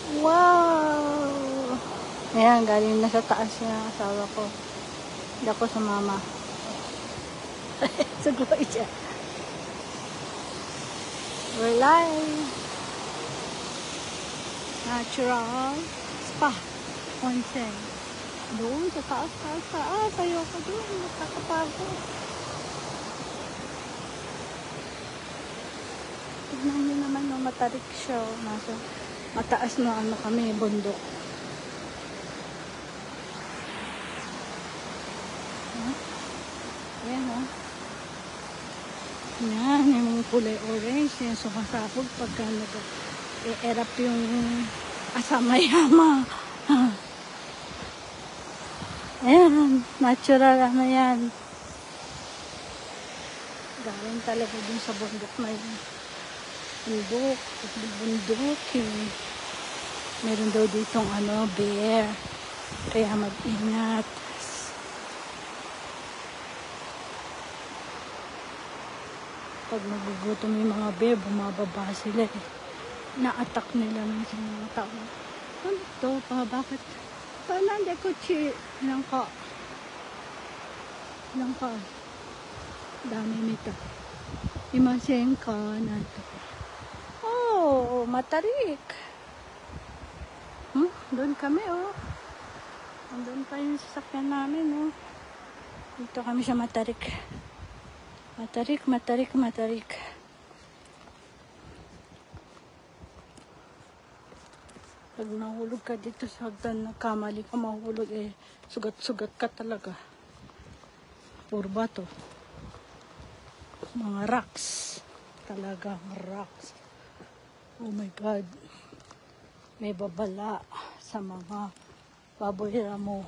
Wow! Ayan, galing na sa taas na asawa ko. Hindi ako sumama. Sugoi siya. We're live. Natural spa. Onsen. Doon sa taas. Ayoko doon. Nakakapagod. Tignan nyo naman, no, matarik siya. Nasa mataas na ano kami, bundok. Ayan, o. Yan, yung kulay orange. Yan, sumasabog pagka nag-erap yung asamayama. Ayan, natural ano yan. Galing talaga dun sa bundok na yun. Bundok yun. Meron daw ditong ano, bear. Kaya mag-ingat. Pag nagugutom yung mga bear, bumababa sila eh. Na-attack nila minsan mga tao. Ano to? Bakit? Paano hindi ko langka? Dami nito. Imasen ka na to. Oh, matarik. Doon kami, oh. Doon pa yung sasakyan namin, oh. Dito kami sa matarik. Matarik. Pag nahulog ka dito sa hagdan, nagkamali ka mahulog, eh, sugat-sugat ka talaga. Puro bato. Mga rocks. Talaga, rocks. Oh my God. May babala sa mga baboy ramo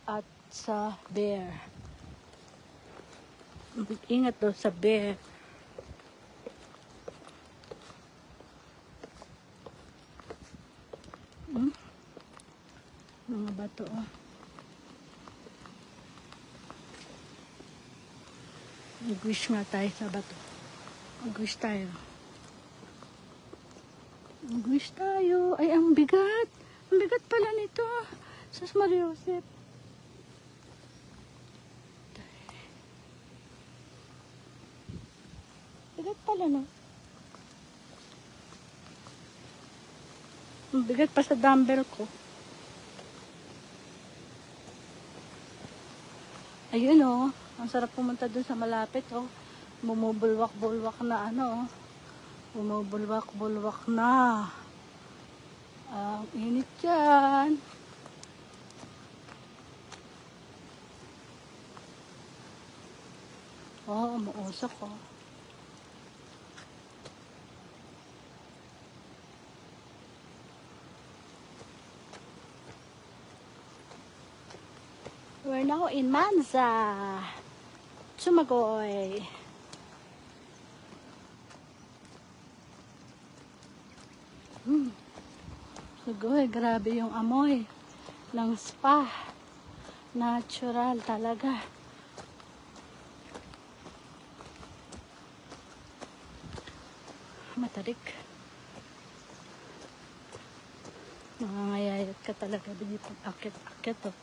at sa bear. Ingat daw sa bear. Mga bato, oh. Mag-wish nga tayo sa bato. Mag-wish tayo. Mag-wish tayo. Ay, ang bigat. Ang bigat pala nito. Sus Maria Josep. Bigat pala, no? Ang bigat pa sa dumbbell ko. Ayun, oh. Ang sarap pumunta dun sa malapit, oh. Bumubulwak-bulwak na, ano, oh. Bumubulwak-bulwak na. Ang init dyan. Oh, umuusok, oh. We're now in Manza. Sumagoy. Sugoy, grabe yung amoy ng spa. Natural talaga. Matarik. Mangangayayat ka talaga dito. Akit, oh.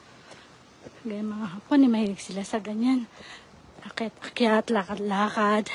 Gaya mga Hapon, mahilig sila sa ganyan. Akyat, lakad-lakad.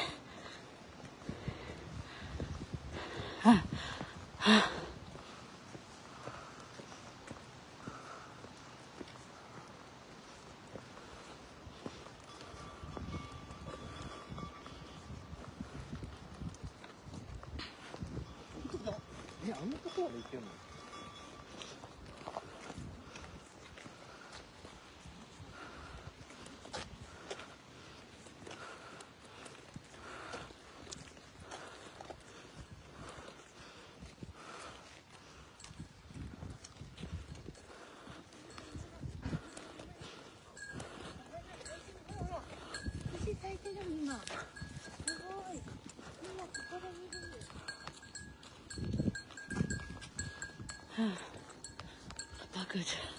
Pagod.